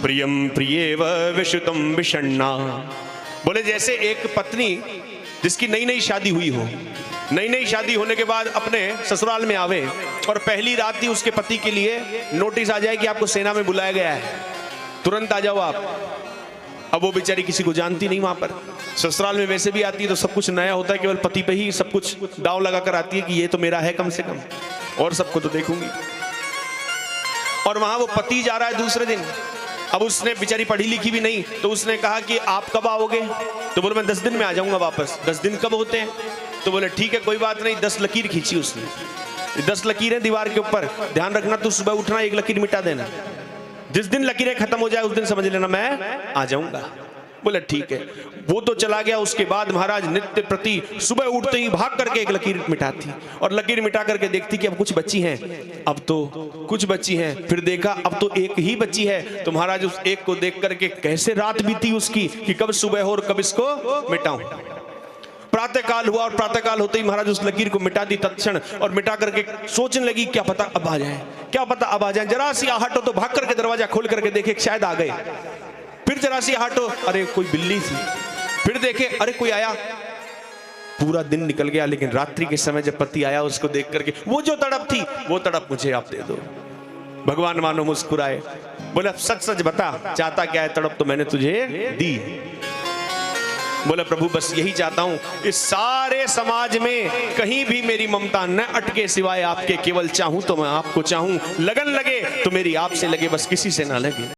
प्रियम प्रियेव विश्रुतम विषण्णा। बोले जैसे एक पत्नी जिसकी नई नई शादी हुई हो, नई नई शादी होने के बाद अपने ससुराल में आवे और पहली रात ही उसके पति के लिए नोटिस आ जाए कि आपको सेना में बुलाया गया है, तुरंत आ जाओ आप। अब वो बेचारी किसी को जानती नहीं, वहां पर ससुराल में वैसे भी आती है तो सब कुछ नया होता है, केवल पति पे ही सब कुछ दाव लगा कर आती है कि ये तो मेरा है कम से कम, और सबको तो देखूंगी। और वहां वो पति जा रहा है दूसरे दिन। अब उसने बेचारी पढ़ी लिखी भी नहीं, तो उसने कहा कि आप कब आओगे? तो बोले मैं 10 दिन में आ जाऊंगा वापस। 10 दिन कब होते हैं? तो बोले ठीक है कोई बात नहीं। 10 लकीर खींची उसने, 10 लकीरें दीवार के ऊपर, ध्यान रखना तू सुबह उठना 1 लकीर मिटा देना, जिस दिन लकीरें खत्म हो जाए उस दिन समझ लेना मैं आ जाऊंगा। बोले ठीक है। वो तो चला गया। उसके बाद महाराज नित्य प्रति सुबह उठते ही भाग करके 1 लकीर मिटाती, और लकीर मिटा करके देखती कि अब कुछ बची हैं, अब तो कुछ बची हैं। फिर देखा अब तो 1 ही बची है। तो महाराज उस 1 को देख करके कैसे रात बीती उसकी कि कब सुबह हो और कब इसको मिटाऊं। प्रातः काल हुआ और प्रातः काल होते ही महाराज उस लकीर को मिटा दी तत्क्षण, और मिटा करके सोचने लगी क्या पता अब आ जाए, क्या पता अब आ जाए। जरा सी आहट हो तो भाग करके दरवाजा खोल करके देखे शायद आ गए। फिर जरा सी आहट हो, अरे कोई बिल्ली थी। फिर देखे अरे कोई आया। पूरा दिन निकल गया, लेकिन रात्रि के समय जब पति आया उसको देख करके वो जो तड़प थी वो तड़प मुझे आप दे दो। भगवान मानो मुस्कुराए, बोले सच सच बता चाहता क्या है? तड़प तो मैंने तुझे दी। बोले प्रभु बस यही चाहता हूं, इस सारे समाज में कहीं भी मेरी ममता न अटके सिवाय आपके। केवल चाहूं तो मैं आपको चाहूं, लगन लगे तो मेरी आपसे लगे, बस किसी से ना लगे।